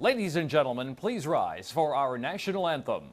Ladies and gentlemen, please rise for our national anthem.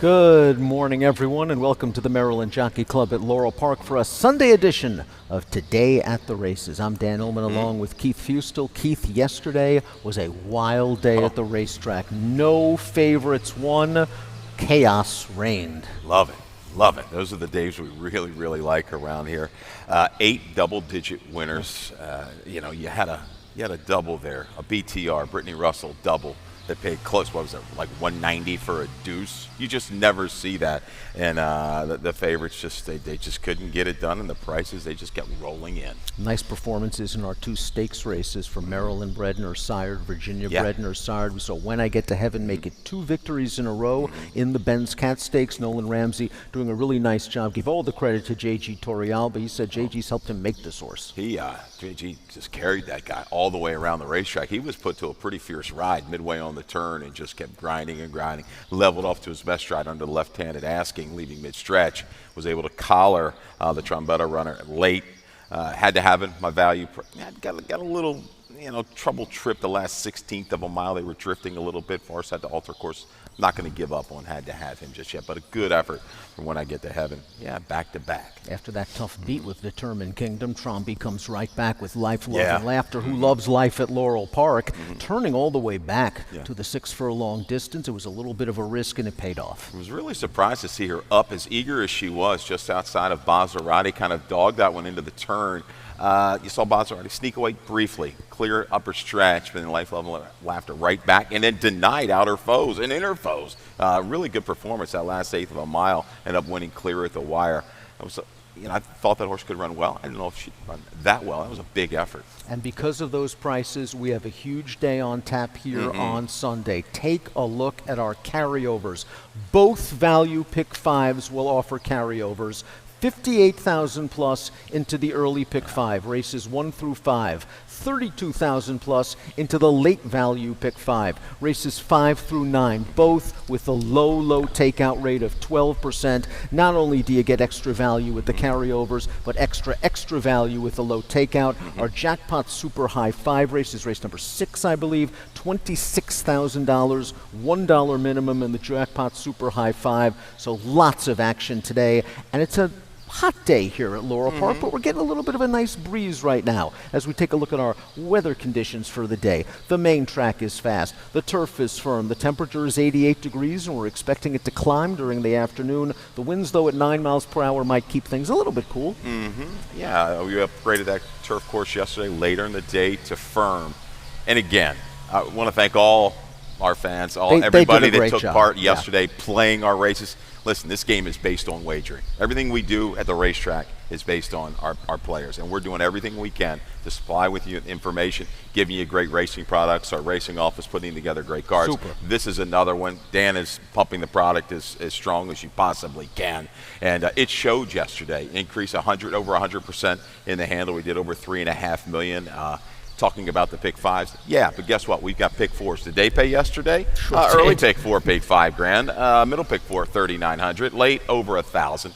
Good morning, everyone, and welcome to the Maryland Jockey Club at Laurel Park for a Sunday edition of Today at the Races. I'm Dan Illman along with Keith Fustel. Keith, yesterday was a wild day at the racetrack. No favorites won. Chaos reigned. Love it. Love it. Those are the days we really, really like around here. 8 double-digit winners. You had a double there, a BTR, Brittany Russell double. They paid close, what was it, like $190 for a deuce? You just never see that. And the favorites, they just couldn't get it done, and the prices, they just kept rolling in. Nice performances in our 2 stakes races for Maryland bred and her sired, Virginia bred and her sired. We saw When I Get to Heaven make it 2 victories in a row in the Ben's Cat Stakes. Nolan Ramsey doing a really nice job. Give all the credit to J.G. Torrealba. He said J.G.'s helped him make this horse. J.G. just carried that guy all the way around the racetrack. He was put to a pretty fierce ride midway on the turn and just kept grinding and grinding. Leveled off to his best stride under the left-handed asking, leaving mid-stretch. Was able to collar the Trombetta runner late. Had to have it. My value got a little trouble trip the last 16th of a mile. They were drifting a little bit. Forrest had to alter course. Not going to give up on Had to Have him just yet, but a good effort from When I Get to Heaven. Yeah, back to back. After that tough beat with Determined Kingdom, Trombi comes right back with Life, Love, and Laughter, who loves life at Laurel Park, turning all the way back to the 6 furlong distance. It was a little bit of a risk, and it paid off. I was really surprised to see her up as eager as she was just outside of Maserati, kind of dogged that one into the turn. You saw Maserati sneak away briefly, clear upper stretch, but then Life, Love, and Laughter right back, and then denied outer foes and inner foes. Really good performance that last 1/8 of a mile, ended up winning clear at the wire. I thought that horse could run well. I didn't know if she'd run that well. That was a big effort. And because of those prices, we have a huge day on tap here on Sunday. Take a look at our carryovers. Both value pick 5s will offer carryovers. 58,000 plus into the early pick 5, races 1 through 5. 32,000 plus into the late value pick 5, races 5 through 9, both with a low takeout rate of 12%. Not only do you get extra value with the carryovers, but extra value with the low takeout. Our jackpot super high 5 races, race number 6, I believe, $26,000, $1 minimum in the jackpot super high 5. So lots of action today, and it's a hot day here at Laurel Park, but we're getting a little bit of a nice breeze right now as we take a look at our weather conditions for the day. The main track is fast. The turf is firm. The temperature is 88 degrees, and we're expecting it to climb during the afternoon. The winds, though, at 9 miles per hour might keep things a little bit cool. Yeah, we upgraded that turf course yesterday later in the day to firm. And again, I want to thank all our fans, They did everybody a that great took job. part Yeah. yesterday playing our races. Listen, this game is based on wagering. Everything we do at the racetrack is based on our players, and we're doing everything we can to supply with you information, giving you great racing products. Our racing office putting together great cards. Super. This is another one. Dan is pumping the product as strong as you possibly can, and it showed yesterday. Increase over 100% in the handle. We did over 3.5 million. Talking about the pick fives, yeah, but guess what? We've got pick fours. Did they pay yesterday? Early pick four paid $5,000. Middle pick four $3,900. Late over $1,000.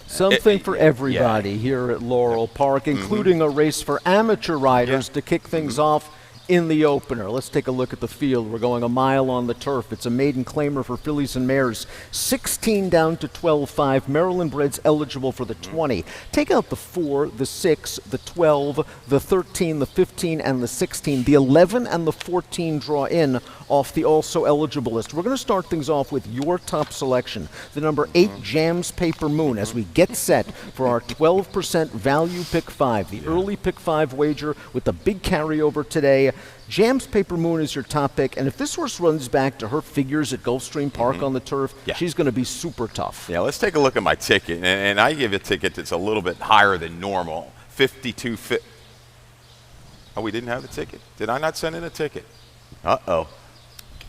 Something for everybody here at Laurel Park, including a race for amateur riders to kick things off in the opener. Let's take a look at the field. We're going a mile on the turf. It's a maiden claimer for fillies and mares. 16 down to 12.5. Maryland breds eligible for the 20. Take out the 4, the 6, the 12, the 13, the 15, and the 16. The 11 and the 14 draw in off the also eligible list. We're going to start things off with your top selection, the number 8 Jams Paper Moon, as we get set for our 12% value pick 5, the early pick 5 wager with the big carryover today. Jams Paper Moon is your top pick, and if this horse runs back to her figures at Gulfstream Park on the turf, she's going to be super tough. Yeah, let's take a look at my ticket, and I give a ticket that's a little bit higher than normal. 52.50. Oh, we didn't have the ticket? Did I not send in a ticket? Uh-oh.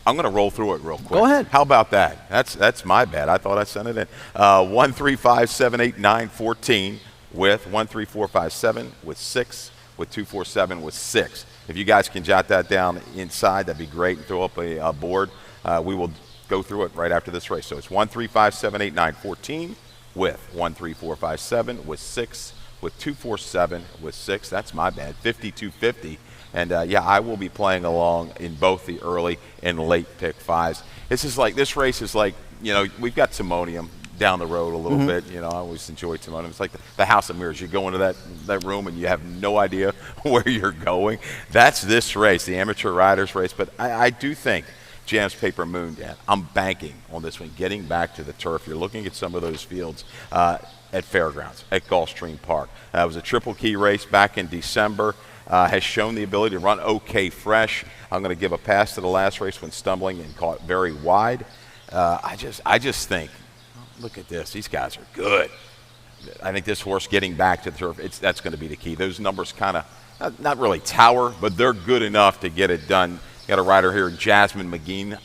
I'm going to roll through it real quick. Go ahead. How about that? That's my bad. I thought I sent it in. 1, 3, 5, 7, 8, 9, 14 with 1, 3, 4, 5, 7 with 6 with 2, 4, 7 with 6. If you guys can jot that down inside, that'd be great. And throw up a board. We will go through it right after this race. So it's 1, 3, 5, 7, 8, 9, 14 with 1, 3, 4, 5, 7 with 6 with 2, 4, 7 with 6. That's my bad. 52.50. And yeah, I will be playing along in both the early and late pick 5s. This race is like, you know, we've got Timonium down the road a little bit. You know, I always enjoy Timonium. It's like the House of Mirrors. You go into that room and you have no idea where you're going. That's this race, the amateur riders race. But I do think Jams Paper Moon, Dan, I'm banking on this one, getting back to the turf. You're looking at some of those fields at Fairgrounds, at Gulfstream Park. It was a triple key race back in December. Has shown the ability to run okay fresh. I'm going to give a pass to the last race when stumbling and caught very wide. I just think, look at this. These guys are good. I think this horse getting back to the turf, that's going to be the key. Those numbers kind of, not really tower, but they're good enough to get it done. Got a rider here, Jasmine McGee.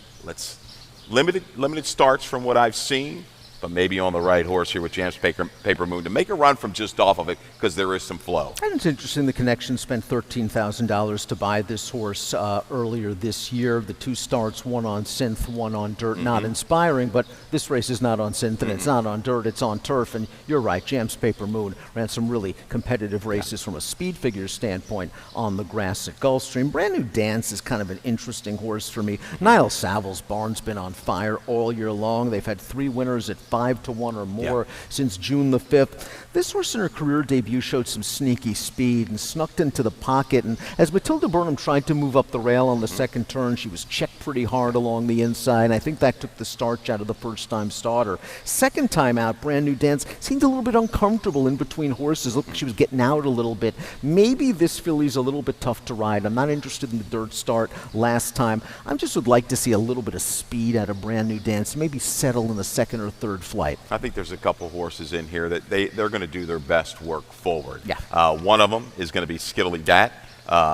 Limited starts from what I've seen, but maybe on the right horse here with Jams Paper Moon to make a run from just off of it because there is some flow. And it's interesting, the Connection spent $13,000 to buy this horse earlier this year. The 2 starts, one on synth, one on dirt. Not inspiring, but this race is not on synth and it's not on dirt, it's on turf. And you're right, Jams Paper Moon ran some really competitive races from a speed figure standpoint on the grass at Gulfstream. Brand New Dance is kind of an interesting horse for me. Niall Saville's barn's been on fire all year long. They've had 3 winners at 5-1 or more since June the 5th. This horse in her career debut showed some sneaky speed and snuck into the pocket. And as Matilda Burnham tried to move up the rail on the second turn, she was checked pretty hard along the inside. I think that took the starch out of the first-time starter. Second time out, Brand New Dance seemed a little bit uncomfortable in between horses. Looked like she was getting out a little bit. Maybe this filly's a little bit tough to ride. I'm not interested in the dirt start last time. I just would like to see a little bit of speed out of Brand New Dance, maybe settle in the second or third flight. I think there's a couple horses in here that they're going to do their best work forward. Yeah. One of them is going to be Skittily Dat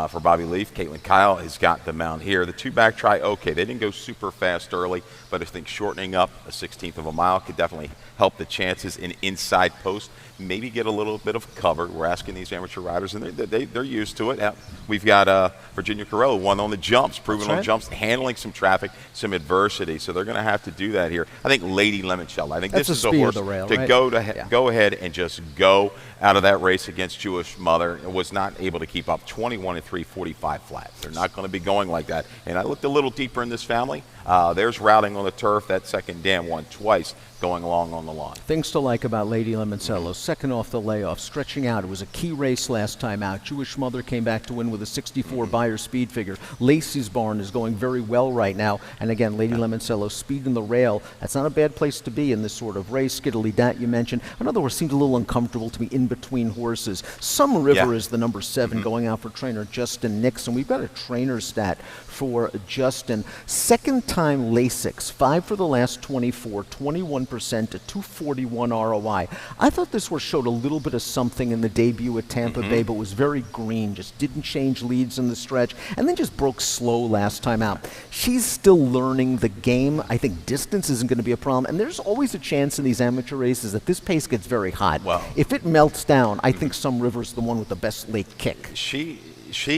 for Bobby Leaf. Caitlin Kyle has got the mount here. The 2 back try, okay, they didn't go super fast early, but I think shortening up a 1/16 of a mile could definitely help the chances in inside post. Maybe get a little bit of cover. We're asking these amateur riders, and they're used to it. We've got Virginia Carrillo, won on the jumps, proven on jumps, handling some traffic, some adversity. So they're going to have to do that here. I think Lady Lemoncello. I think this is a horse to go ahead and just go out of that race against Jewish Mother. It was not able to keep up. 21-3, 45 flat. They're not going to be going like that. And I looked a little deeper in this family. There's routing on the turf. That second dam won twice going along on the lawn. Things to like about Lady Limoncello. Second off the layoff, stretching out. It was a key race last time out. Jewish Mother came back to win with a 64 Beyer speed figure. Lacey's Barn is going very well right now. And again, Lady Limoncello, speed in the rail. That's not a bad place to be in this sort of race. Skiddly Dat you mentioned. Another horse seemed a little uncomfortable to be in between horses. Some River is the number 7 going out for trainer Justin Nixon. We've got a trainer stat for Justin. Second time Lasix, 5 for the last 24, 21%, a 241 ROI. I thought this horse showed a little bit of something in the debut at Tampa Bay, but was very green, just didn't change leads in the stretch, and then just broke slow last time out. She's still learning the game. I think distance isn't going to be a problem, and there's always a chance in these amateur races that this pace gets very hot. Well, if it melts down, I think Some River's the one with the best late kick. She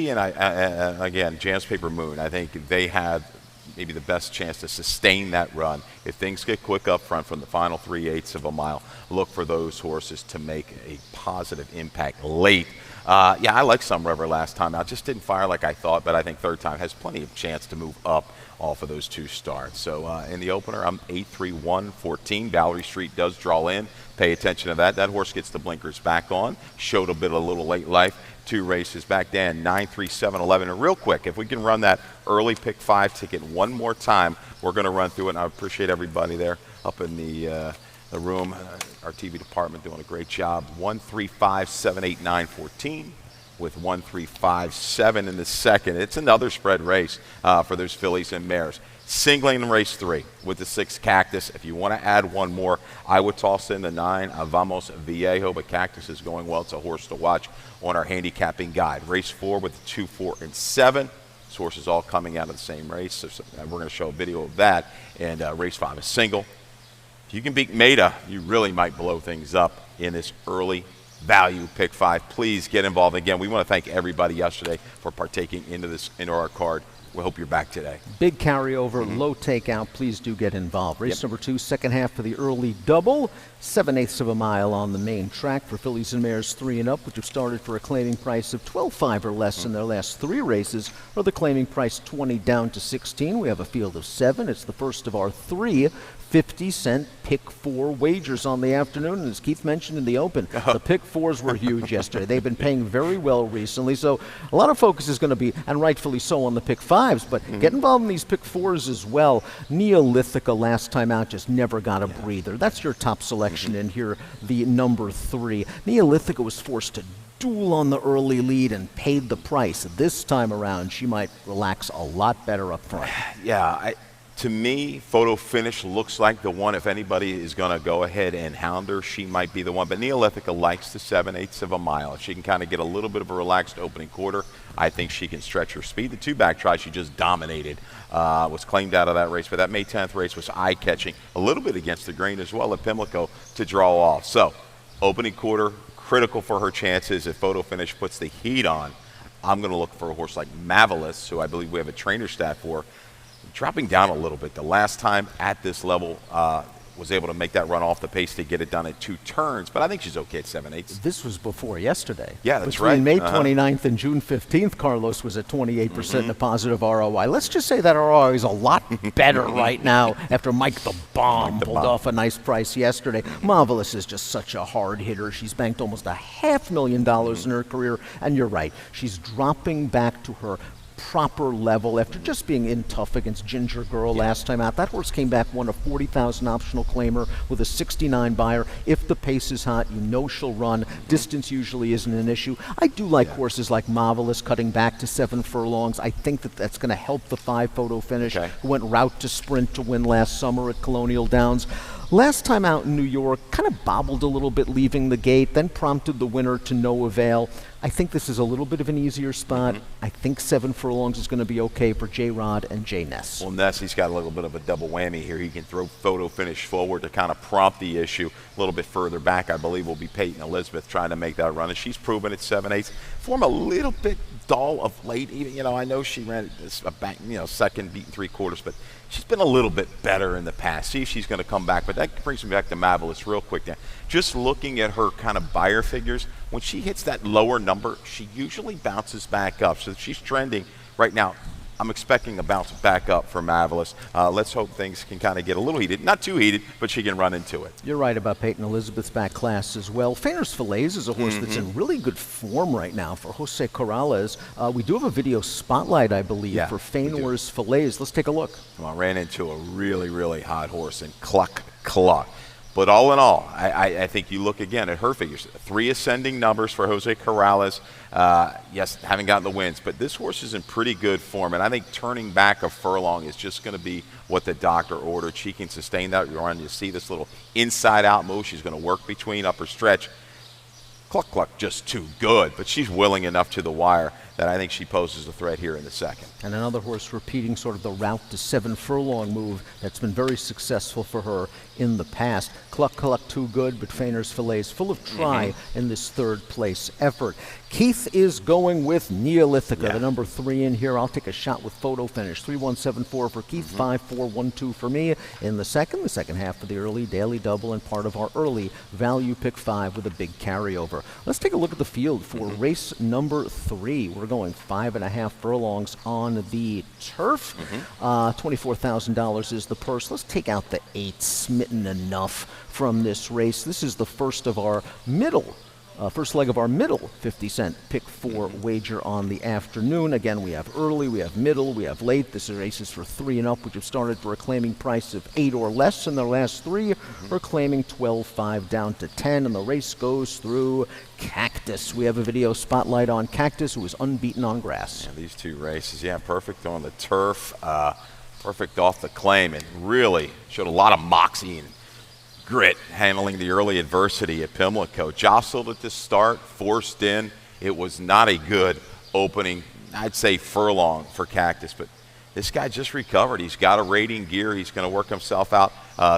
and I, again, Jams Paper Moon, I think they had maybe the best chance to sustain that run. If things get quick up front from the final 3/8 of a mile, look for those horses to make a positive impact late. Yeah, I like Some River last time out. Just didn't fire like I thought, but I think third time has plenty of chance to move up off of those 2 starts. So in the opener, I'm 8-3-1-14. Valerie Street does draw in. Pay attention to that. That horse gets the blinkers back on. Showed a little late life. 2 races back then, 9-3-7-11. And real quick, if we can run that early pick 5 ticket one more time, we're going to run through it. And I appreciate everybody there up in the room, our TV department doing a great job. 1-3-5-7-8-9-14 with 1-3-5-7 in the second. It's another spread race for those fillies and mares. Singling in race 3 with the 6 Cactus. If you want to add one more, I would toss in the 9 Vamos Viejo, but Cactus is going well. It's a horse to watch on our handicapping guide. Race 4 with the 2, 4, and 7. This horse is all coming out of the same race, so we're going to show a video of that. And race 5 is single. If you can beat Maida, you really might blow things up in this early value pick 5. Please get involved. Again, we want to thank everybody yesterday for partaking into our card. We hope you're back today. Big carryover, low takeout. Please do get involved. Race number 2, second half for the early double. 7/8 of a mile on the main track for fillies and mares 3 and up, which have started for a claiming price of 12.5 or less in their last 3 races, or the claiming price 20 down to 16. We have a field of 7. It's the first of our 3 50-cent pick 4 wagers on the afternoon. And as Keith mentioned in the open, the pick 4s were huge yesterday. They've been paying very well recently. So a lot of focus is going to be, and rightfully so, on the pick 5s. But get involved in these pick 4s as well. Neolithica last time out just never got a breather. That's your top selection in here, the number 3. Neolithica was forced to duel on the early lead and paid the price. This time around, she might relax a lot better up front. Yeah, to me, Photo Finish looks like the one. If anybody is going to go ahead and hound her, she might be the one. But Neolithica likes the 7/8 of a mile. If she can kind of get a little bit of a relaxed opening quarter, I think she can stretch her speed. The 2-back try she just dominated, was claimed out of that race. But that May 10th race was eye-catching, a little bit against the grain as well at Pimlico to draw off. So, opening quarter, critical for her chances. If Photo Finish puts the heat on, I'm going to look for a horse like Mavelis, who I believe we have a trainer stat for, dropping down a little bit. The last time at this level was able to make that run off the pace to get it done at 2 turns, but I think she's okay at 7/8. This was before yesterday. Yeah, that's Between right. May 29th and June 15th, Carlos was at 28% and a positive ROI. Let's just say that ROI is a lot better right now after Mike the Bomb pulled off a nice price yesterday. Marvelous is just such a hard hitter. She's banked almost $500,000 in her career, and you're right. She's dropping back to her proper level after just being in tough against Ginger Girl last time out. That horse came back, won a 40,000 optional claimer with a 69 Beyer. If the pace is hot, you know she'll run. Distance usually isn't an issue. I do like horses like Marvelous cutting back to 7 furlongs. I think that's going to help the 5 Photo Finish, who went route to sprint to win last summer at Colonial Downs. Last time out in New York, kind of bobbled a little bit leaving the gate, then prompted the winner to no avail. I think this is a little bit of an easier spot. I think 7 furlongs is going to be okay for J-Rod and Jay Ness. Well, Ness, he's got a little bit of a double whammy here. He can throw Photo Finish forward to kind of prompt the issue. A little bit further back, I believe, will be Peyton Elizabeth trying to make that run, and she's proven at 7/8. Form a little bit dull of late. Even, I know she ran a back, second, beaten 3/4, but she's been a little bit better in the past. See if she's going to come back. But that brings me back to Marvelous real quick now. Just looking at her kind of Beyer figures, when she hits that lower number, she usually bounces back up. So she's trending right now I'm expecting a bounce back up for Marvelous. Let's hope things can kind of get a little heated. Not too heated, but she can run into it. You're right about Peyton Elizabeth's back class as well. Fainer's Fillets is a horse that's in really good form right now for Jose Corrales. We do have a video spotlight, I believe, for Fainer's Fillets. Let's take a look. Well, I ran into a really, really hot horse in Cluck. But all in all, I think you look again at her figures. 3 ascending numbers for Jose Corrales. Yes, haven't gotten the wins, but this horse is in pretty good form. And I think turning back a furlong is just going to be what the doctor ordered. She can sustain that run. You see this little inside-out move. She's going to work between upper stretch. Cluck, just too good, but she's willing enough to the wire that I think she poses a threat here in the second. And another horse repeating sort of the route to 7 furlong move that's been very successful for her in the past. Cluck, too good, but Fainer's Fillets full of try in this 3rd place effort. Keith is going with Neolithica, the number 3 in here. I'll take a shot with photo finish. 3174 for Keith, 5412 for me in the second half of the early daily double and part of our early value pick 5 with a big carryover. Let's take a look at the field for race number 3. We're going 5.5 furlongs on the turf. $24,000 is the purse. Let's take out the 8, Smitten Enough, from this race. This is the first of our first leg of our middle 50-cent pick 4 wager on the afternoon. Again, we have early, we have middle, we have late. This is races for 3 and up, which have started for a claiming price of 8 or less in their last 3. We're claiming 12.5 down to 10, and the race goes through Cactus. We have a video spotlight on Cactus, who is unbeaten on grass. Yeah, these 2 races, perfect on the turf, perfect off the claim, and really showed a lot of moxie and grit handling the early adversity at Pimlico. Jostled at the start, forced in. It was not a good opening, I'd say, furlong for Cactus, but this guy just recovered. He's got a rating gear. He's going to work himself out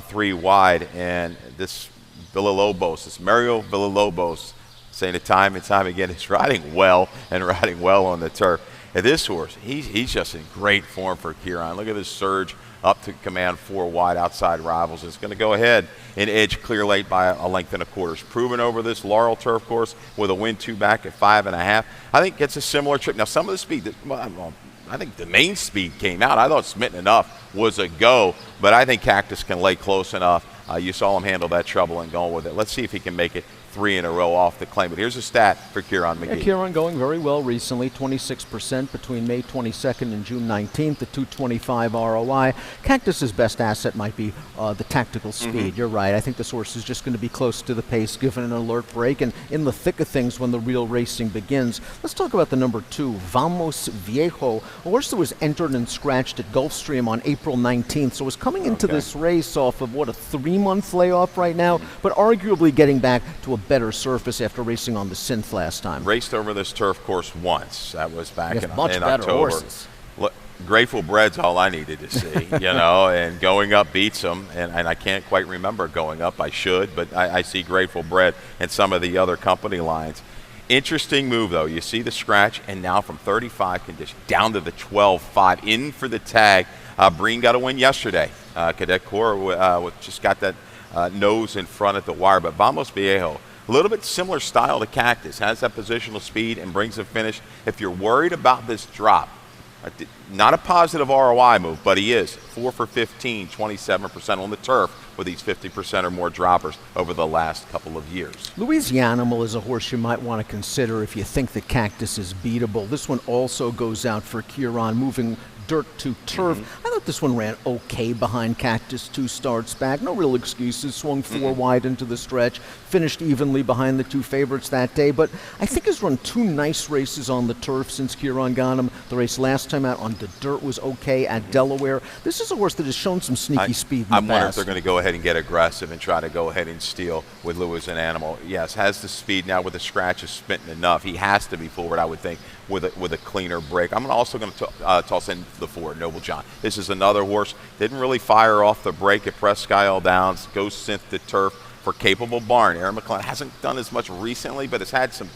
3 wide, and this Mario Villalobos, saying it time and time again, is riding well on the turf. And this horse, he's just in great form for Kieran. Look at this surge up to command 4 wide outside rivals. It's going to go ahead and edge Clear Lake by a length and a quarter. It's proven over this Laurel turf course with a win 2 back at 5.5. I think it's a similar trip. Now, some of the speed, I think the main speed came out. I thought Smitten Enough was a go, but I think Cactus can lay close enough. You saw him handle that trouble and going with it. Let's see if he can make it 3 in a row off the claim. But here's a stat for Kieran McGee. Kieran going very well recently, 26% between May 22nd and June 19th, the 225 ROI. Cactus's best asset might be the tactical speed. You're right. I think this horse is just going to be close to the pace given an alert break and in the thick of things when the real racing begins. Let's talk about the number 2, Vamos Viejo, a horse that was entered and scratched at Gulfstream on April 19th. So was coming into this race off of, a 3-month layoff right now, but arguably getting back to a better surface after racing on the synth last time. Raced over this turf course once. That was back in better October. Horses. Look, Grateful Bread's all I needed to see, and going up beats them. And I can't quite remember going up. I should, but I see Grateful Bread and some of the other company lines. Interesting move, though. You see the scratch, and now from 35 condition down to the 12.5. In for the tag. Breen got a win yesterday. Cadet Corps just got that nose in front at the wire. But Vamos Viejo, a little bit similar style to Cactus, has that positional speed and brings a finish. If you're worried about this drop, not a positive ROI move, but he is 4 for 15, 27% on the turf with these 50% or more droppers over the last couple of years. Louisianimal is a horse you might want to consider if you think that Cactus is beatable. This one also goes out for Kieran, moving dirt to turf. I thought this one ran okay behind Cactus 2 starts back. No real excuses. Swung 4 wide into the stretch. Finished evenly behind the 2 favorites that day. But I think has run 2 nice races on the turf since Kieran got him. The race last time out on the dirt was okay at Delaware. This is a horse that has shown some sneaky speed in the past. I wonder if they're going to go ahead and get aggressive and try to go ahead and steal with Louisianimal. Yes, has the speed now with the scratch is Smitten Enough. He has to be forward, I would think, with a cleaner break. I'm also going to toss in the 4, Noble John. This is another horse. Didn't really fire off the break at Presque Isle Downs. Goes synth to turf for Capable Barn. Aaron McClellan hasn't done as much recently, but has had some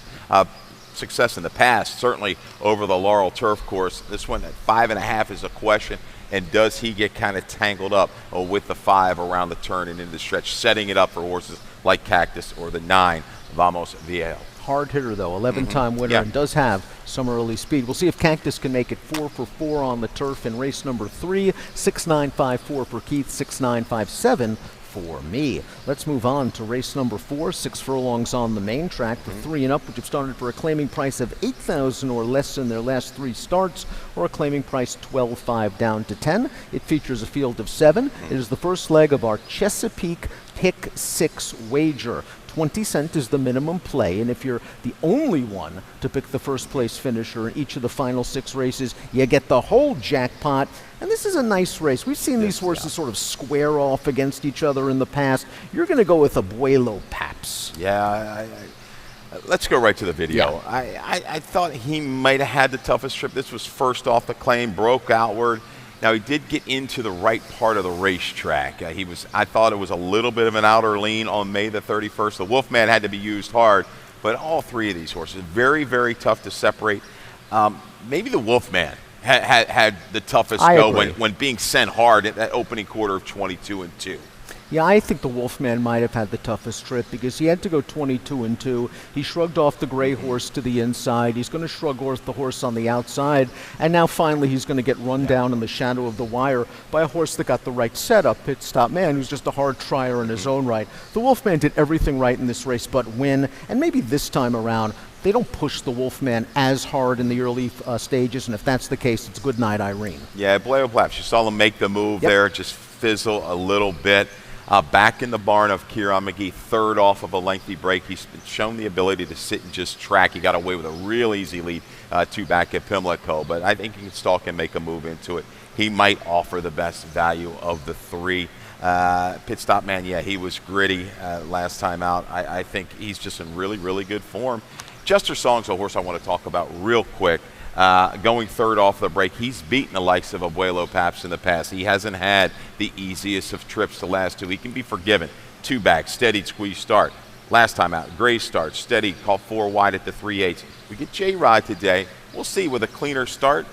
success in the past, certainly over the Laurel turf course. This one at 5.5 is a question. And does he get kind of tangled up with the 5 around the turn and into the stretch, setting it up for horses like Cactus or the 9, Vamos Viejo? Hard hitter, though, 11-time winner, Yeah. and does have some early speed. We'll see if Cactus can make it 4 for 4 on the turf in race number 3. 6.954 for Keith, 6.957 for me. Let's move on to race number 4, 6 furlongs on the main track for 3 and up, which have started for a claiming price of $8,000 or less in their last 3 starts, or a claiming price $12,500 down to 10. It features a field of 7. It is the first leg of our Chesapeake Pick 6 wager. 20 cents is the minimum play, and if you're the only one to pick the first place finisher in each of the final 6 races, you get the whole jackpot. And this is a nice race. We've seen these horses sort of square off against each other in the past. You're going to go with Abuelo Paps. Yeah, let's go right to the video. Yeah. I thought he might have had the toughest trip. This was first off the claim, broke outward. Now, he did get into the right part of the racetrack. I thought it was a little bit of an outer lean on May the 31st. The Wolfman had to be used hard, but all 3 of these horses, very, very tough to separate. Maybe the Wolfman had the toughest go when being sent hard at that opening quarter of 22-2. Yeah, I think the Wolfman might have had the toughest trip because he had to go 22-2. He shrugged off the gray horse to the inside. He's going to shrug off the horse on the outside. And now finally he's going to get run down in the shadow of the wire by a horse that got the right setup, Pit Stop Man, who's just a hard trier in his own right. The Wolfman did everything right in this race but win. And maybe this time around, they don't push the Wolfman as hard in the early stages. And if that's the case, it's good night, Irene. Yeah, Blair Plaps, you saw him make the move there, just fizzle a little bit. Back in the barn of Kieran McGee, third off of a lengthy break. He's shown the ability to sit and just track. He got away with a real easy lead 2 back at Pimlico, but I think he can stalk and make a move into it. He might offer the best value of the 3. Pit Stop Man, yeah, he was gritty last time out. I think he's just in really, really good form. Jester Song's a horse I want to talk about real quick. Going third off the break, he's beaten the likes of Abuelo Paps in the past. He hasn't had the easiest of trips the last 2. He can be forgiven. 2 back, steadied, squeeze start. Last time out, gray start, steady, call 4 wide at the 3/8. We get J-Rod today. We'll see with a cleaner start.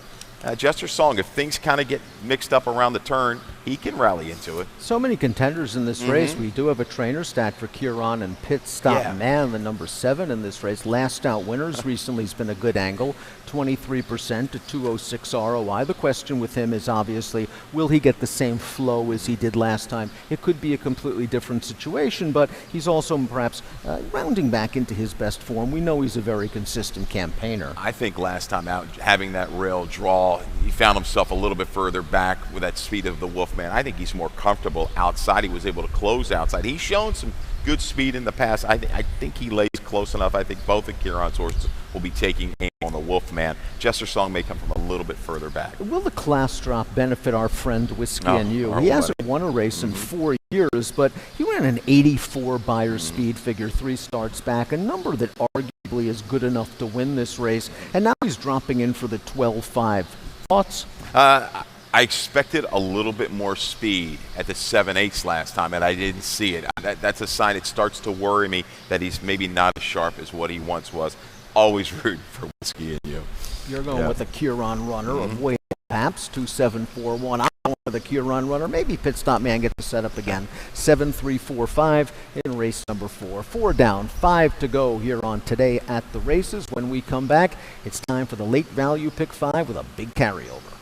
Jester Song, if things kind of get mixed up around the turn, he can rally into it. So many contenders in this race. We do have a trainer stat for Kieran and Pit Stop Man, the number 7 in this race. Last out winners recently has been a good angle, 23% to 206 ROI. The question with him is obviously, will he get the same flow as he did last time? It could be a completely different situation, but he's also perhaps rounding back into his best form. We know he's a very consistent campaigner. I think last time out, having that rail draw, he found himself a little bit further back with that speed of the Wolfman. I think he's more comfortable outside. He was able to close outside. He's shown some good speed in the past. I think he lays close enough. I think both of Kieran's horses will be taking aim on the Wolfman. Jester Song may come from a little bit further back. Will the class drop benefit our friend Whiskey and You? He hasn't won a race in 4 years, but he ran an 84 buyer speed figure 3 starts back, a number that arguably is good enough to win this race, and now he's dropping in for the 12.5. Thoughts? I expected a little bit more speed at the 7/8 last time, and I didn't see it. That's a sign. It starts to worry me that he's maybe not as sharp as what he once was. Always rooting for Whiskey and You. You're going with the Kieran runner of Way Paps, 2741. I'm going with the Kieran runner. Maybe Pit Stop Man gets the setup again. 7345 in race number 4. 4 down, 5 to go here on Today at the Races. When we come back, it's time for the late value pick 5 with a big carryover.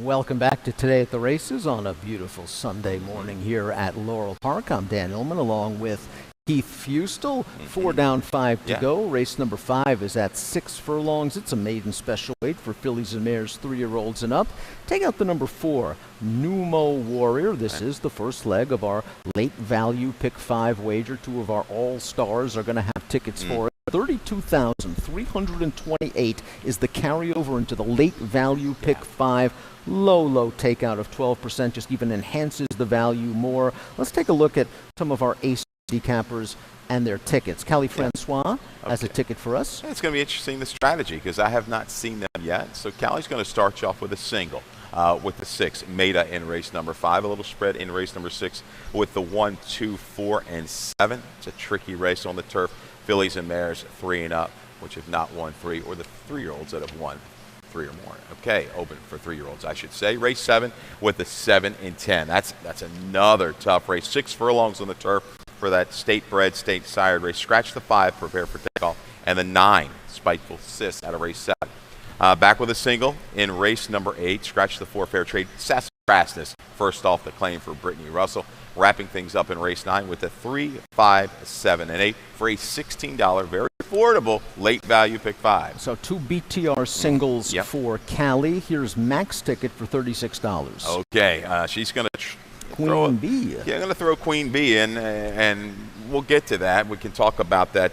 Welcome back to Today at the Races on a beautiful Sunday morning here at Laurel Park. I'm Dan Illman along with Keith Fustel. 4 down, 5 to go. Race number 5 is at 6 furlongs. It's a maiden special weight for fillies and mares 3-year-olds and up. Take out the number 4, Numo Warrior. This is the first leg of our late value pick 5 wager. 2 of our all-stars are going to have tickets for it. 32,328 is the carryover into the late value pick 5. Low takeout of 12%, just even enhances the value more. Let's take a look at some of our aces handicappers and their tickets. Callie Francois has a ticket for us. It's going to be interesting, the strategy, because I have not seen them yet. So Callie's going to start you off with a single with the 6, Maida in race number 5. A little spread in race number 6 with the 1, 2, 4, and 7. It's a tricky race on the turf. Fillies and mares 3 and up, which have not won 3, or the 3-year-olds that have won 3 or more. Okay, open for 3-year-olds, I should say. Race 7 with the 7 and 10. That's another tough race. 6 furlongs on the turf for that state-bred, state-sired race. Scratch the 5, prepare for takeoff, and the 9, Spiteful Sis, out of race 7. Back with a single in race number 8. Scratch the 4, Fair Trade. Sassafrasness, first off the claim for Brittany Russell. Wrapping things up in race 9 with the 3, 5, 7, and 8 for a $16, very affordable late value pick 5. So 2 BTR singles for Callie. Here's Mac's ticket for $36. Okay, she's going to Queen Bee. Yeah, I'm going to throw Queen Bee in, and we'll get to that. We can talk about that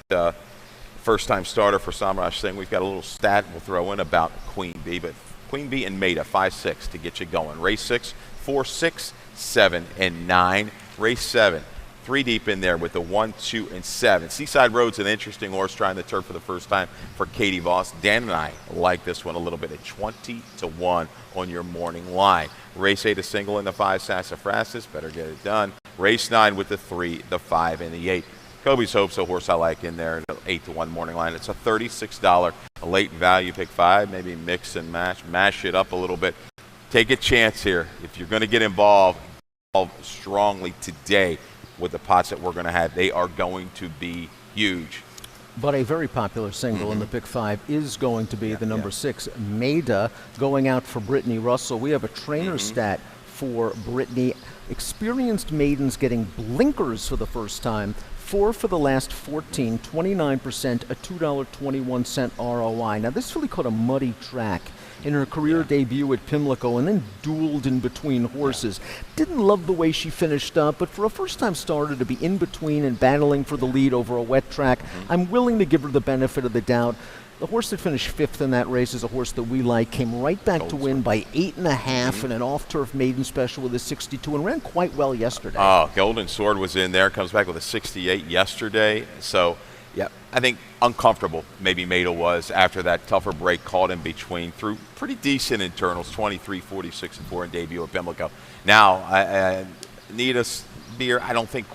first-time starter for Samraj Singh. We've got a little stat we'll throw in about Queen Bee, but Queen Bee and Maida, 5-6 to get you going. Race 6, 4, 6, 7, and 9. Race 7, 3 deep in there with the 1, 2, and 7. Seaside Road's an interesting horse trying the turf for the first time for Katie Voss. Dan and I like this one a little bit at 20-1 on your morning line. Race 8, a single in the 5, Sassafrassis. Better get it done. Race 9 with the 3, the 5, and the 8. Kobe's Hope's a horse I like in there, 8-1 morning line. It's a $36 late value pick 5. Maybe mix and mash it up a little bit. Take a chance here. If you're going to get involved strongly today with the pots that we're going to have, they are going to be huge. But a very popular single in the pick 5 is going to be the number 6, Maida, going out for Brittany Russell. We have a trainer stat for Brittany. Experienced maidens getting blinkers for the first time. 4 for the last 14, 29%, a $2.21 ROI. Now, this filly caught a muddy track in her career debut at Pimlico and then dueled in between horses. Didn't love the way she finished up, but for a first-time starter to be in between and battling for the lead over a wet track, I'm willing to give her the benefit of the doubt. The horse that finished 5th in that race is a horse that we like, came right back to win by 8.5 in an off-turf maiden special with a 62 and ran quite well yesterday. Oh, Golden Sword was in there, comes back with a 68 yesterday. So, yeah, I think uncomfortable maybe Maida was after that tougher break caught in between through pretty decent internals, 23, 46, and 4 in debut at Pimlico. Now, Nita Beer, I don't think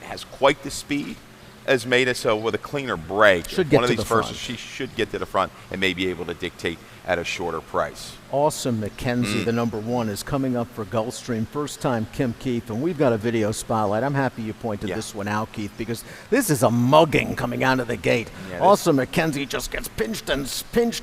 has quite the speed as Maida, so with a cleaner break, one of these firsts, she should get to the front and may be able to dictate at a shorter price. Awesome McKenzie, the number 1, is coming up for Gulfstream. First time Kim Keith, and we've got a video spotlight. I'm happy you pointed this one out, Keith, because this is a mugging coming out of the gate. Awesome McKenzie just gets pinched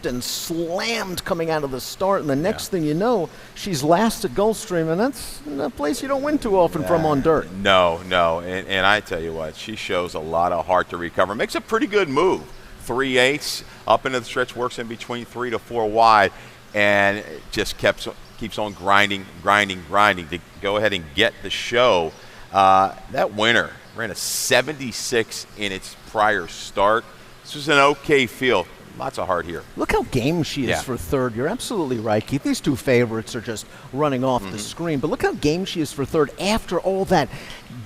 and slammed coming out of the start, and the next thing you know, she's last at Gulfstream, and that's a place you don't win too often from on dirt. No, and I tell you what, she shows a lot of heart to recover. Makes a pretty good move. 3/8 up into the stretch, works in between 3 to 4 wide, and just keeps on grinding to go ahead and get the show. That winner ran a 76 in its prior start. This was an okay field. Lots of heart here. Look how game she is for third. You're absolutely right, Keith. These 2 favorites are just running off the screen. But look how game she is for third after all that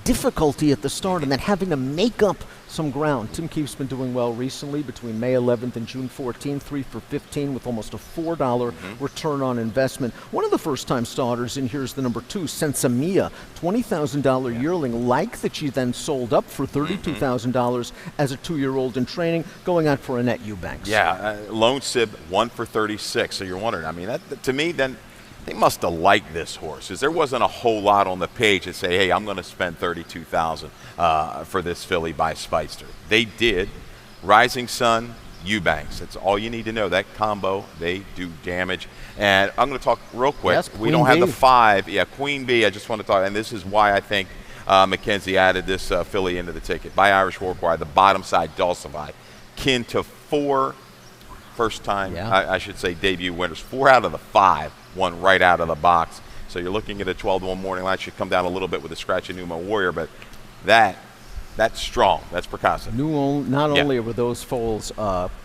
difficulty at the start and then having to make up some ground. Tim Keefe's been doing well recently between May 11th and June 14th, 3 for 15 with almost a $4 return on investment. One of the first-time starters in here is the number 2, Sensamia, $20,000 yearling, like that she then sold up for $32,000 as a 2-year-old in training, going out for Annette Eubanks. Lone Sib 1 for 36. So you're wondering, I mean, that to me, then they must have liked this horse, because there wasn't a whole lot on the page that say, hey, I'm going to spend $32,000 for this filly by Speidster. They did. Rising Sun, Eubanks. That's all you need to know. That combo, they do damage. And I'm going to talk real quick. Yes, we don't have the 5. Yeah, Queen Bee, I just want to talk, and this is why I think McKenzie added this filly into the ticket. By Irish Warquire, the bottom side, Dulcify, kin to 4 first time, I should say, debut winners. 4 out of the 5 won right out of the box. So you're looking at a 12-1 morning line. Should come down a little bit with a scratch of Numa Warrior, but that's strong. That's precocious. Not only were those foals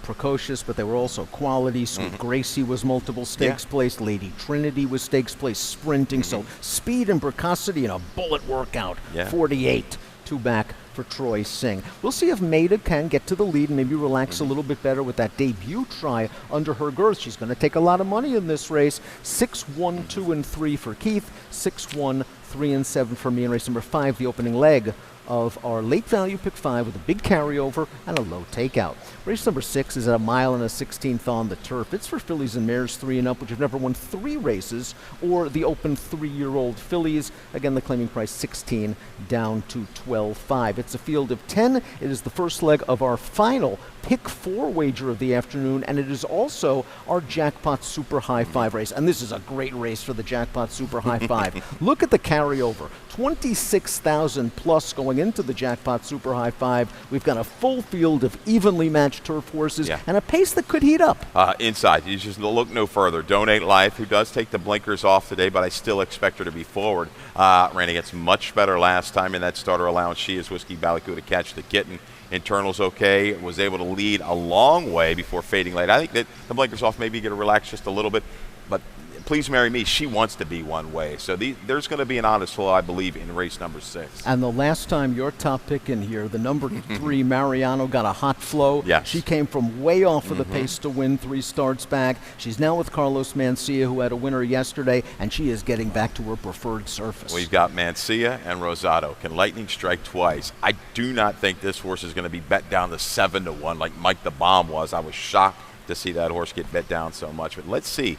precocious, but they were also quality. Sweet Gracie was multiple stakes place. Lady Trinity was stakes place sprinting. So speed and precocity in a bullet workout. 48. 2 back for Troy Singh. We'll see if Maida can get to the lead and maybe relax a little bit better with that debut try under her girth. She's going to take a lot of money in this race. 6-1, 2 and 3 for Keith. 6-1, 3 and 7 for me in race number 5, the opening leg of our late value pick 5 with a big carryover and a low takeout. Race number 6 is at 1.16 on the turf. It's for fillies and mares 3 and up, which have never won 3 races, or the open 3-year-old fillies. Again, the claiming price 16 down to 12.5. It's a field of 10. It is the first leg of our final pick 4 wager of the afternoon, and it is also our Jackpot Super High 5 race. And this is a great race for the Jackpot Super High 5. Look at the carryover. 26,000 plus going into the Jackpot Super High 5. We've got a full field of evenly matched turf horses and a pace that could heat up. Inside, you just look no further. Donate Life, who does take the blinkers off today, but I still expect her to be forward. Ran against much better last time in that starter allowance. She is Whiskey Ballycoo to catch the kitten. Internal's okay. Was able to lead a long way before fading late. I think that the blinkers off maybe get to relax just a little bit, but Please Marry Me, she wants to be one way. So there's going to be an honest flow, I believe, in race number 6. And the last time your top pick in here, the number 3, Mariano, got a hot flow. Yes. She came from way off of the pace to win 3 starts back. She's now with Carlos Mencia, who had a winner yesterday, and she is getting back to her preferred surface. We've got Mencia and Rosado. Can lightning strike twice? I do not think this horse is going to be bet down to 7-1 like Mike the Bomb was. I was shocked to see that horse get bet down so much. But let's see.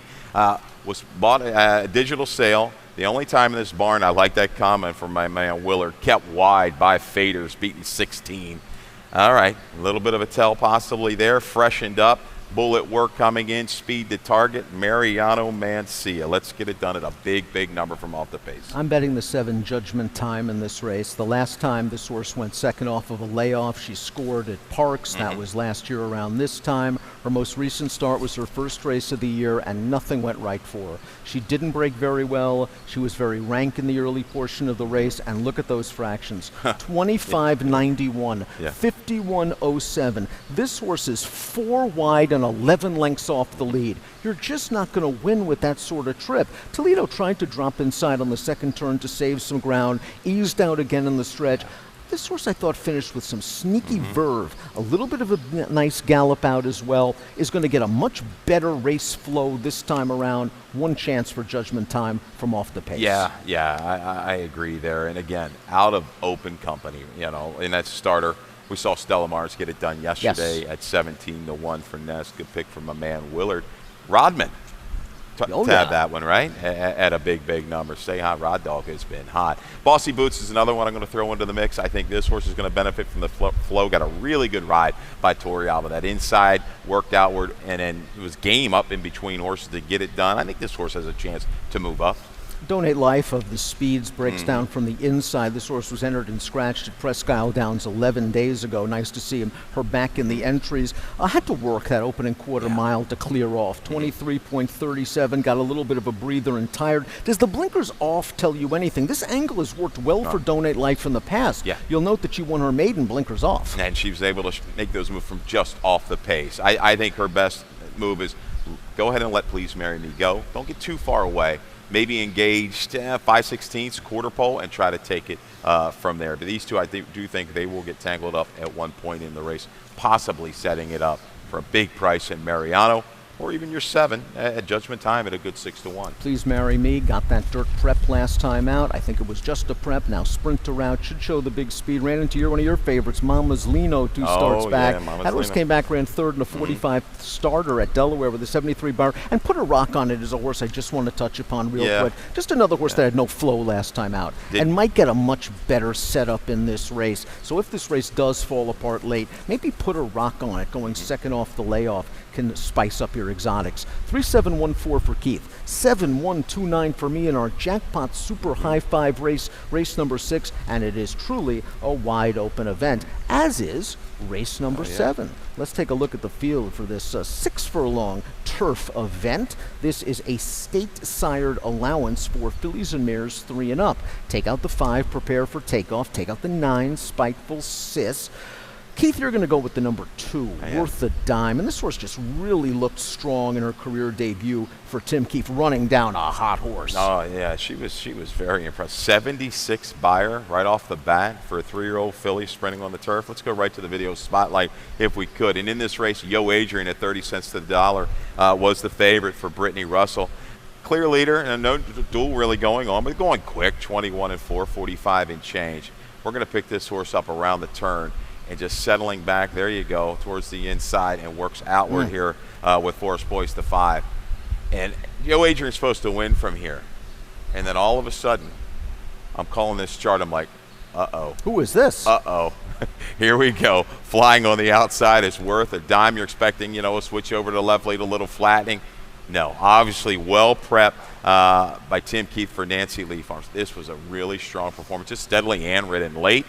Was bought a digital sale. The only time in this barn, I like that comment from my man Willard, kept wide by faders, beating 16. All right, a little bit of a tell possibly there, freshened up. Bullet work coming in, speed to target, Mariano Mencia. Let's get it done at a big, big number from off the pace. I'm betting the 7 Judgment Time in this race. The last time this horse went second off of a layoff, she scored at Parks. That was last year around this time. Her most recent start was her first race of the year, and nothing went right for her. She didn't break very well. She was very rank in the early portion of the race, and look at those fractions. 25.91, 51.07. This horse is 4 wide and 11 lengths off the lead. You're just not going to win with that sort of trip. Toledo tried to drop inside on the second turn to save some ground, eased out again in the stretch. This horse, I thought, finished with some sneaky verve, a little bit of a nice gallop out as well, is going to get a much better race flow this time around. 1 chance for Judgment Time from off the pace. Yeah, I agree there. And again, out of open company, in that starter. We saw Stella Mars get it done yesterday at 17-1 for Ness. Good pick from my man Willard. Rodman. Tab that one, right? At a big, big number. Stay hot. Rod Dog has been hot. Bossy Boots is another one I'm going to throw into the mix. I think this horse is going to benefit from the flow. Got a really good ride by Tori Alba. That inside worked outward, and then it was game up in between horses to get it done. I think this horse has a chance to move up. Donate Life of the Speeds breaks down from the inside. This horse was entered and scratched at Presque Isle Downs 11 days ago. Nice to see her back in the entries. I had to work that opening quarter mile to clear off. 23.37, got a little bit of a breather and tired. Does the blinkers off tell you anything? This angle has worked well for Donate Life in the past. Yeah. You'll note that she won her maiden blinkers off. And she was able to make those moves from just off the pace. I think her best move is go ahead and let Please Marry Me go. Don't get too far away. Maybe engaged 5/16, quarter pole, and try to take it from there. But these two, I do think they will get tangled up at one point in the race, possibly setting it up for a big price in Mariano, or even your 7 at Judgment Time at a good 6-1. Please Marry Me got that dirt prep last time out. I think it was just a prep. Now sprint to route, should show the big speed. Ran into one of your favorites, Mama's Lino, 2 starts back. That horse came back, ran 3rd in a 45 starter at Delaware with a 73 bar, and put a rock on it as a horse I just want to touch upon real quick. Just another horse that had no flow last time out, and might get a much better setup in this race. So if this race does fall apart late, maybe put a rock on it, going second off the layoff. Can spice up your exotics. 3-7-1-4 for Keith. 7-1-2-9 for me in our Jackpot Super High 5 race number 6, and it is truly a wide open event, as is race number 7. Let's take a look at the field for this 6-furlong turf event. This is a state-sired allowance for fillies and mares 3 and up. Take out the 5, prepare for takeoff. Take out the 9, Spiteful Sis. Keith, you're going to go with the number 2, Worth a Dime. And this horse just really looked strong in her career debut for Tim Keith, running down a hot horse. Oh, yeah, she was very impressed. 76 buyer right off the bat for a 3-year-old filly sprinting on the turf. Let's go right to the video spotlight if we could. And in this race, Yo Adrian at 30 cents to the dollar was the favorite for Brittany Russell. Clear leader, and no duel really going on, but going quick, 21 and 4, 45 and change. We're going to pick this horse up around the turn and just settling back, there you go, towards the inside and works outward here with Forest Boys to 5. And Yo Adrian's supposed to win from here. And then all of a sudden, I'm calling this chart, I'm like, uh-oh. Who is this? Uh-oh. Here we go. Flying on the outside is Worth a Dime. You're expecting, a switch over to the left lead, a little flattening. No, obviously well prepped by Tim Keith for Nancy Lee Farms. This was a really strong performance, just steadily and ridden late.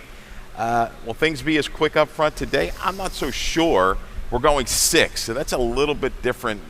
Will things be as quick up front today? I'm not so sure. We're going 6, so that's a little bit different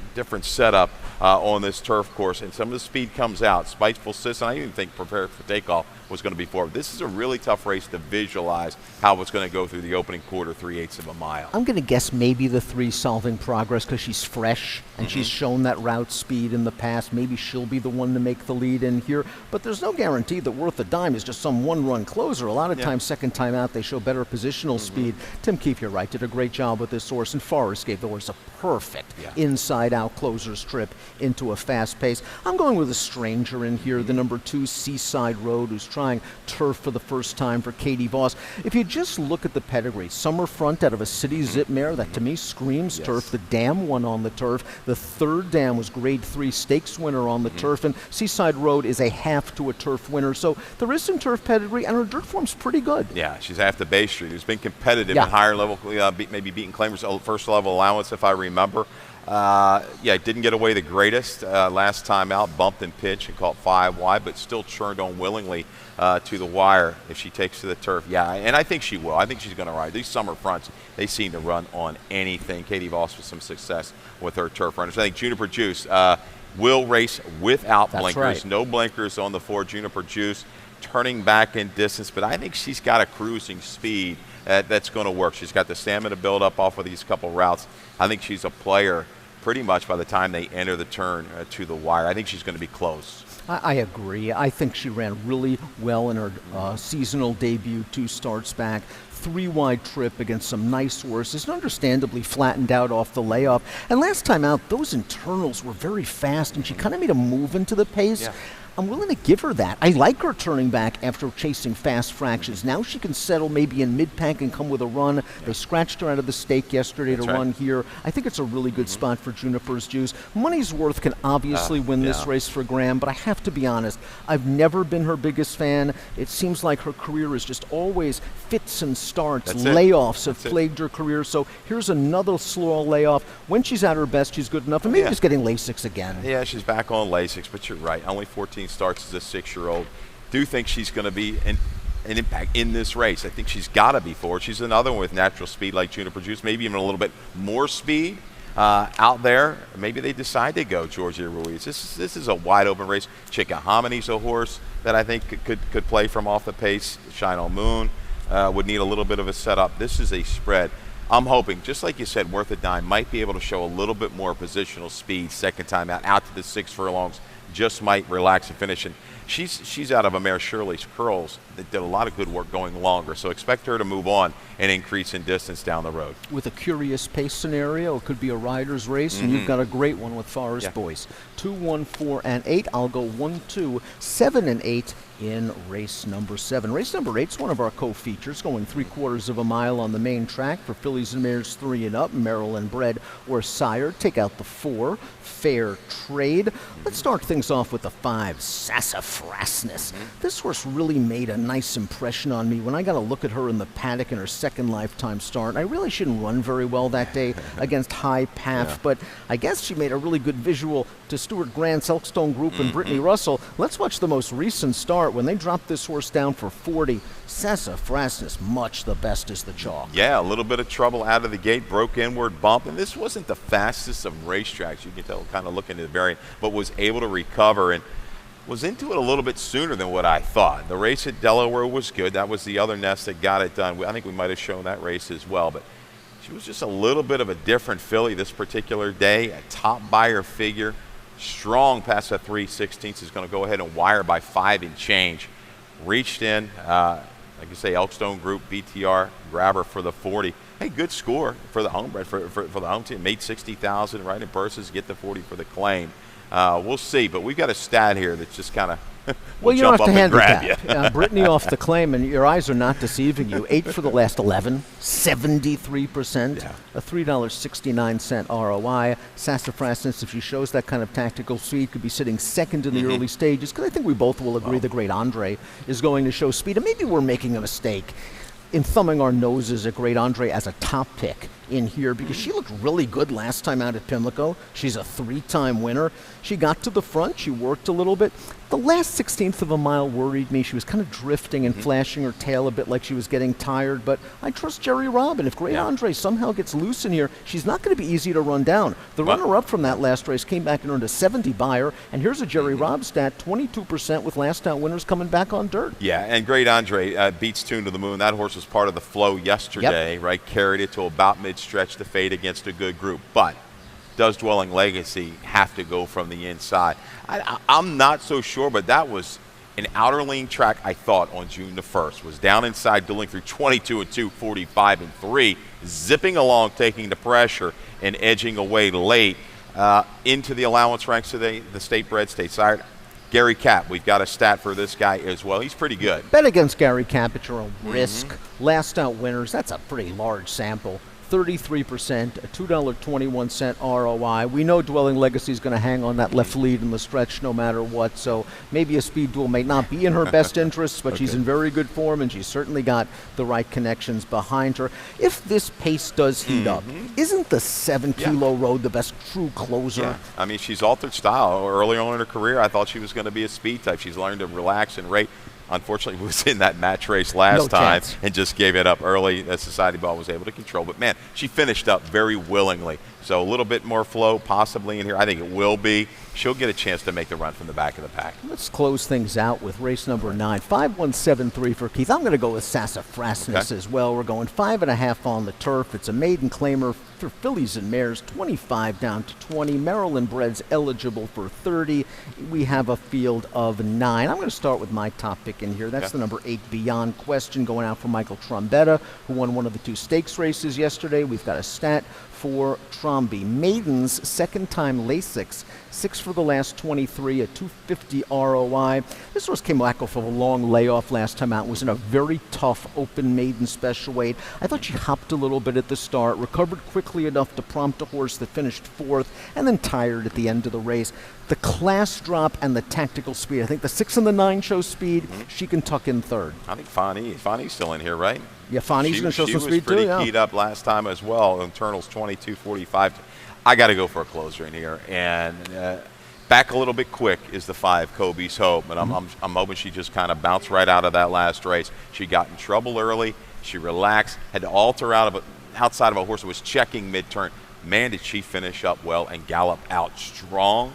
setup on this turf course, and some of the speed comes out. Spiteful Sis, and I didn't even think Prepared for Takeoff was going to be forward. This is a really tough race to visualize how it's going to go through the opening quarter, 3/8 of a mile. I'm going to guess maybe the 3 Solving Progress because she's fresh and she's shown that route speed in the past. Maybe she'll be the one to make the lead in here, but there's no guarantee that Worth a Dime is just some one-run closer. A lot of times, second time out, they show better positional speed. Tim Keefe, you're right, did a great job with this horse, and Forrest gave the horse a perfect inside-out closer's trip into a fast pace. I'm going with a stranger in here, the number 2 Seaside Road, who's trying turf for the first time for Katie Voss. If you just look at the pedigree, Summer Front out of a City Zip mare, that to me screams turf. The Dam won on the turf. The third Dam was grade 3 stakes winner on the turf, and Seaside Road is a half to a turf winner. So there is some turf pedigree, and her dirt form's pretty good. Yeah, she's half the Bay Street, who's been competitive in higher level, maybe beating Claimer's first level allowance, if I remember. Didn't get away the greatest last time out, bumped and pitched and caught 5 wide, but still churned on willingly to the wire if she takes to the turf. Yeah, and I think she will. I think she's going to ride. These Summer Fronts, they seem to run on anything. Katie Voss with some success with her turf runners. I think Juniper Juice will race without blinkers. Right. No blinkers on the 4 Juniper Juice, turning back in distance, but I think she's got a cruising speed that's going to work. She's got the stamina to build up off of these couple routes. I think she's a player pretty much by the time they enter the turn to the wire. I think she's going to be close. I agree. I think she ran really well in her seasonal debut, 2 starts back. 3-wide trip against some nice horses, and understandably flattened out off the layoff. And last time out, those internals were very fast, and she kind of made a move into the pace. Yeah. I'm willing to give her that. I like her turning back after chasing fast fractions. Now she can settle maybe in mid-pack and come with a run. They scratched her out of the stake yesterday to run here. I think it's a really good spot for Juniper's Juice. Money's Worth can obviously win this race for Graham, but I have to be honest, I've never been her biggest fan. It seems like her career is just always fits and starts. Layoffs have plagued her career, so here's another slow layoff. When she's at her best, she's good enough, and maybe just getting Lasix again. Yeah, she's back on Lasix, but you're right. Only 14 starts as a 6-year-old. Do think she's going to be an impact in this race. I think she's got to be forward. She's another one with natural speed like Juniper Juice, maybe even a little bit more speed out there. Maybe they decide to go Georgia Ruiz. This is a wide open race. Chickahomany's a horse that I think could play from off the pace. Shine on Moon would need a little bit of a setup. This is a spread. I'm hoping, just like you said, Worth a Dime might be able to show a little bit more positional speed second time out to the 6 furlongs. Just might relax and finish. And she's out of a mare, Shirley's Curls, that did a lot of good work going longer. So expect her to move on and increase in distance down the road. With a curious pace scenario, it could be a rider's race, and you've got a great one with Forest Boys. 2, 1, 4, and 8. I'll go 1, 2, 7, and 8 in race number 7. Race number 8 is one of our co-features, going 3/4 of a mile on the main track for fillies and mares 3 and up, Maryland bred or sire. Take out the 4, Fair Trade. Let's start things off with the 5, Sassafrasness. This horse really made a nice impression on me when I got a look at her in the paddock in her second lifetime start. I really shouldn't run very well that day against High Path, but I guess she made a really good visual to Stuart Grant's Elkstone Group and Brittany Russell. Let's watch the most recent start when they dropped this horse down for 40. Sassafrasness, much the best is the chalk. Yeah, a little bit of trouble out of the gate, broke inward bump, and this wasn't the fastest of racetracks. You can tell kind of looking at the variant, but was able to recover. And was into it a little bit sooner than what I thought. The race at Delaware was good. That was the other nest that got it done. I think we might have shown that race as well, but she was just a little bit of a different filly this particular day. A top buyer figure, strong past that 3/16. Is going to go ahead and wire by 5 and change. Reached in, like I say, Elkstone Group, BTR, grabber for the 40. Hey, good score for the homebred, for the home team. Made 60,000 right in purses, get the 40 for the claim. We'll see, but we've got a stat here that's just kind of well, you don't have to handicap. Brittany off the claim, and your eyes are not deceiving you. 8 for the last 11, 73%, a $3.69 ROI. Sassafras, if she shows that kind of tactical speed, could be sitting second in the early stages, because I think we both will agree the great Andre is going to show speed. And maybe we're making a mistake in thumbing our noses at great Andre as a top pick in here, because she looked really good last time out at Pimlico. She's a 3-time winner. She got to the front. She worked a little bit. The last 16th of a mile worried me. She was kind of drifting and flashing her tail a bit like she was getting tired, but I trust Jerry Robin. If great Andre somehow gets loose in here, she's not going to be easy to run down. The runner-up from that last race came back and earned a 70 buyer, and here's a Jerry Robb stat, 22% with last-out winners coming back on dirt. Yeah, and great Andre beats Tune to the Moon. That horse was part of the flow yesterday, right? Carried it to about mid-stretch to fade against a good group, but does Dwelling Legacy have to go from the inside? I'm not so sure, but that was an outer lane track, I thought, on June the 1st. Was down inside, dueling through 22 and 2, 45 and 3, zipping along, taking the pressure, and edging away late into the allowance ranks today, the state bred, state sired. Gary Capp, we've got a stat for this guy as well. He's pretty good. Bet against Gary Capp at your own risk. Last out winners, that's a pretty large sample. 33%, a $2.21 ROI. We know Dwelling Legacy is going to hang on that left lead in the stretch no matter what, so maybe a speed duel may not be in her best interests, but she's in very good form, and she's certainly got the right connections behind her. If this pace does heat up, isn't the 7-kilo road the best true closer? Yeah. I mean, she's altered style. Early on in her career, I thought she was going to be a speed type. She's learned to relax and rate. Unfortunately, was in that match race last time and just gave it up early. The Society Ball was able to control. But, man, she finished up very willingly. So a little bit more flow possibly in here. I think it will be. She'll get a chance to make the run from the back of the pack. Let's close things out with race number 9. 5173 for Keith. I'm going to go with Sassafrasness as well. We're going 5.5 on the turf. It's a maiden claimer for fillies and mares, 25 down to 20. Maryland breds eligible for 30. We have a field of 9. I'm going to start with my top pick in here. That's the number 8, Beyond Question, going out for Michael Trombetta, who won one of the 2 stakes races yesterday. We've got a stat for Tromby. Maidens, second time Lasix, 6 for the last 23, a 250 ROI. This horse came back off of a long layoff last time out. Was in a very tough open maiden special weight. I thought she hopped a little bit at the start, recovered quickly enough to prompt a horse that finished 4th, and then tired at the end of the race. The class drop and the tactical speed. I think the 6 and the 9 show speed. She can tuck in 3rd. I think Fani's still in here, right? Yeah, Fani's going to show some speed too. She was pretty keyed up last time as well. Internals 22.45. I got to go for a closer in here, and back a little bit quick is the 5, Kobe's Hope, but I'm hoping she just kind of bounced right out of that last race. She got in trouble early. She relaxed, had to alter outside of a horse that was checking mid-turn. Man, did she finish up well and gallop out strong.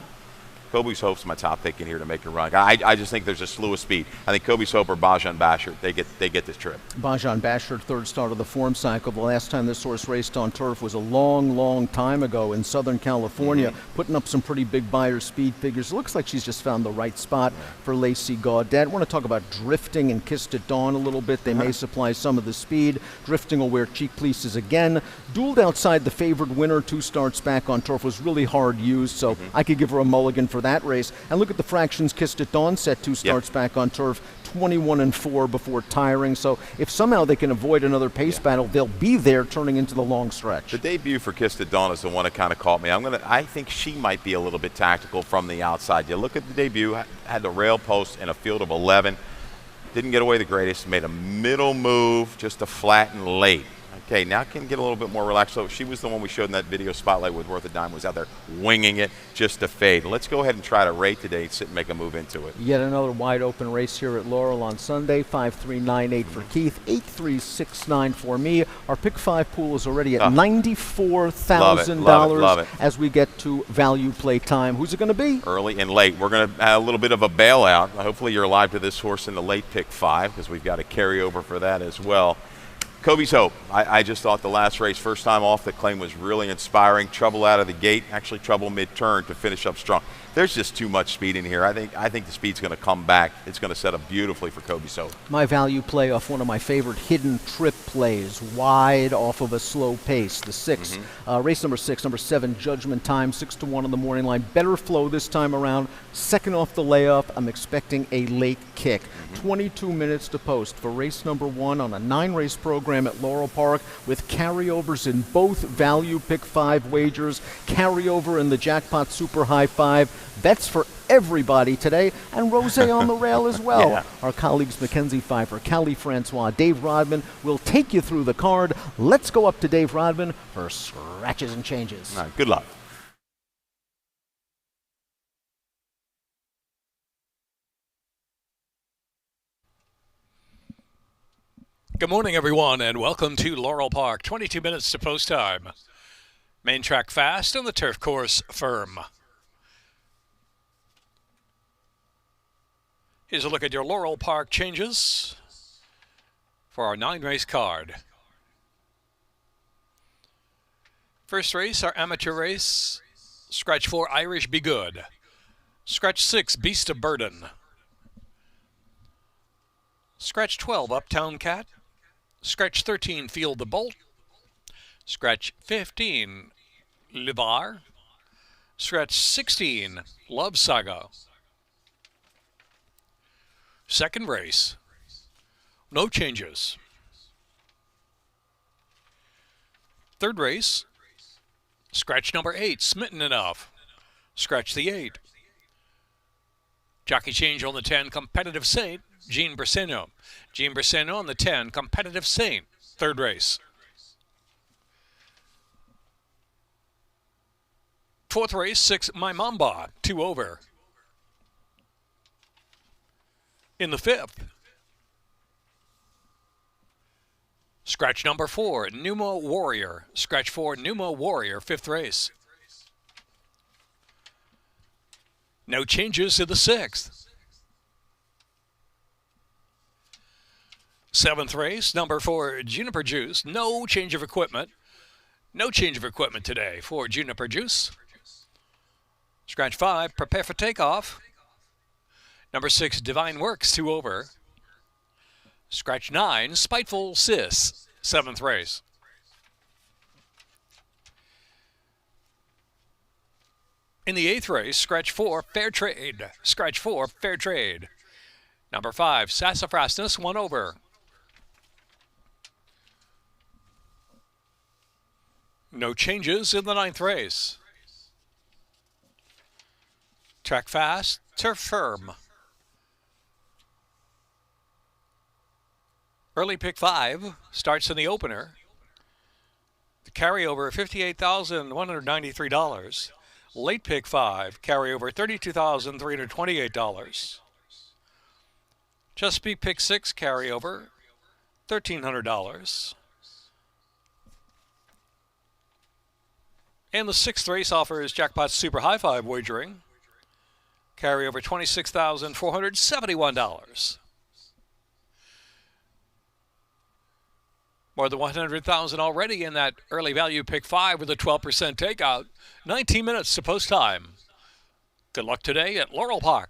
Kobe's Hope's my top pick in here to make a run. I just think there's a slew of speed. I think Kobe's Hope or Bajan Bashert, they get this trip. Bajan Bashert, 3rd start of the form cycle. The last time this horse raced on turf was a long, long time ago in Southern California, putting up some pretty big buyer speed figures. It looks like she's just found the right spot for Lacey Gaudet. I want to talk about Drifting and Kissed at Dawn a little bit. They may supply some of the speed. Drifting will wear cheek pleases again. Dueled outside the favored winner 2 starts back on turf. Was really hard used, so I could give her a mulligan for that race. And look at the fractions. Kissed at Dawn set 2 starts back on turf, 21 and 4 before tiring. So if somehow they can avoid another pace battle, they'll be there turning into the long stretch. The debut for Kissed at Dawn is the one that kind of caught me. I think she might be a little bit tactical from the outside. You look at the debut, had the rail post in a field of 11. Didn't get away the greatest. Made a middle move just to flatten late. Okay, now can get a little bit more relaxed. So she was the one we showed in that video spotlight with Worth a Dime, was out there winging it just to fade. Let's go ahead and try to rate today, sit and make a move into it. Yet another wide open race here at Laurel on Sunday. 5-3-9-8 for Keith, 8-3-6-9 for me. Our pick 5 pool is already at $94,000 as we get to value play time. Who's it going to be? Early and late. We're going to have a little bit of a bailout. Hopefully you're alive to this horse in the late pick 5 because we've got a carryover for that as well. Kobe's Hope. I just thought the last race, first time off, the claim was really inspiring. Trouble out of the gate, actually trouble mid-turn to finish up strong. There's just too much speed in here. I think the speed's going to come back. It's going to set up beautifully for Kobe's Hope. My value play off one of my favorite hidden trip plays, wide off of a slow pace. The 6, race number 6, number 7, Judgment Time, 6-1 on the morning line. Better flow this time around. Second off the layoff, I'm expecting a late kick. 22 minutes to post for race number 1 on a 9-race program at Laurel Park with carryovers in both value pick 5 wagers, carryover in the jackpot super high 5. Bets for everybody today, and Rosé on the rail as well. Yeah. Our colleagues Mackenzie Pfeiffer, Callie Francois, Dave Rodman will take you through the card. Let's go up to Dave Rodman for scratches and changes. All right, good luck. Good morning, everyone, and welcome to Laurel Park. 22 minutes to post time. Main track fast and the turf course firm. Here's a look at your Laurel Park changes for our 9-race card. First race, our amateur race. Scratch 4, Irish Be Good. Scratch 6, Beast of Burden. Scratch 12, Uptown Cat. Scratch 13, Field the Bolt. Scratch 15, Libar. Scratch 16, Love Saga. Second race, no changes. Third race, scratch number 8, Smitten Enough. Scratch the 8. Jockey change on the 10, Competitive Saint, Jean Briseno. Jean Briseno on the 10, Competitive Saint. Third race. Fourth race, 6, My Mamba, 2 over. In the 5th, scratch number 4, Pneumo Warrior. Scratch 4, Pneumo Warrior, 5th race. No changes in the 6th. 7th race, number 4, Juniper Juice. No change of equipment. No change of equipment today for Juniper Juice. Scratch 5, Prepare for Takeoff. Number 6, Divine Works, 2 over. Scratch 9, Spiteful Sis, 7th race. In the 8th race, scratch 4, Fair Trade. Scratch 4, Fair Trade. Number 5, Sassafrasness, 1 over. No changes in the 9th race. Track fast, turf firm. Early pick 5 starts in the opener. The carryover $58,193. Late pick 5 carryover $32,328. Chesapeake pick 6 carryover $1,300. And the 6th race offers jackpot super high 5 wagering. Carryover $26,471. More than $100,000 already in that early value pick 5 with a 12% takeout. 19 minutes to post time. Good luck today at Laurel Park.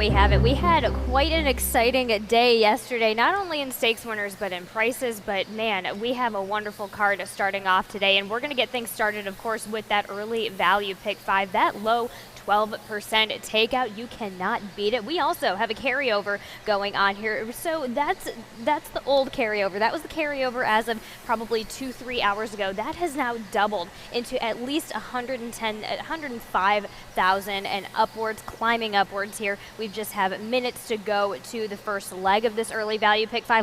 we have it. We had quite an exciting day yesterday, not only in stakes winners, but in prices. But man, we have a wonderful card starting off today, and we're going to get things started, of course, with that early value pick 5, that low 12% takeout. You cannot beat it. We also have a carryover going on here. So that's the old carryover. That was the carryover as of probably 2-3 hours ago. That has now doubled into at least 105,000 and upwards, climbing upwards here. We just have minutes to go to the first leg of this early value pick 5.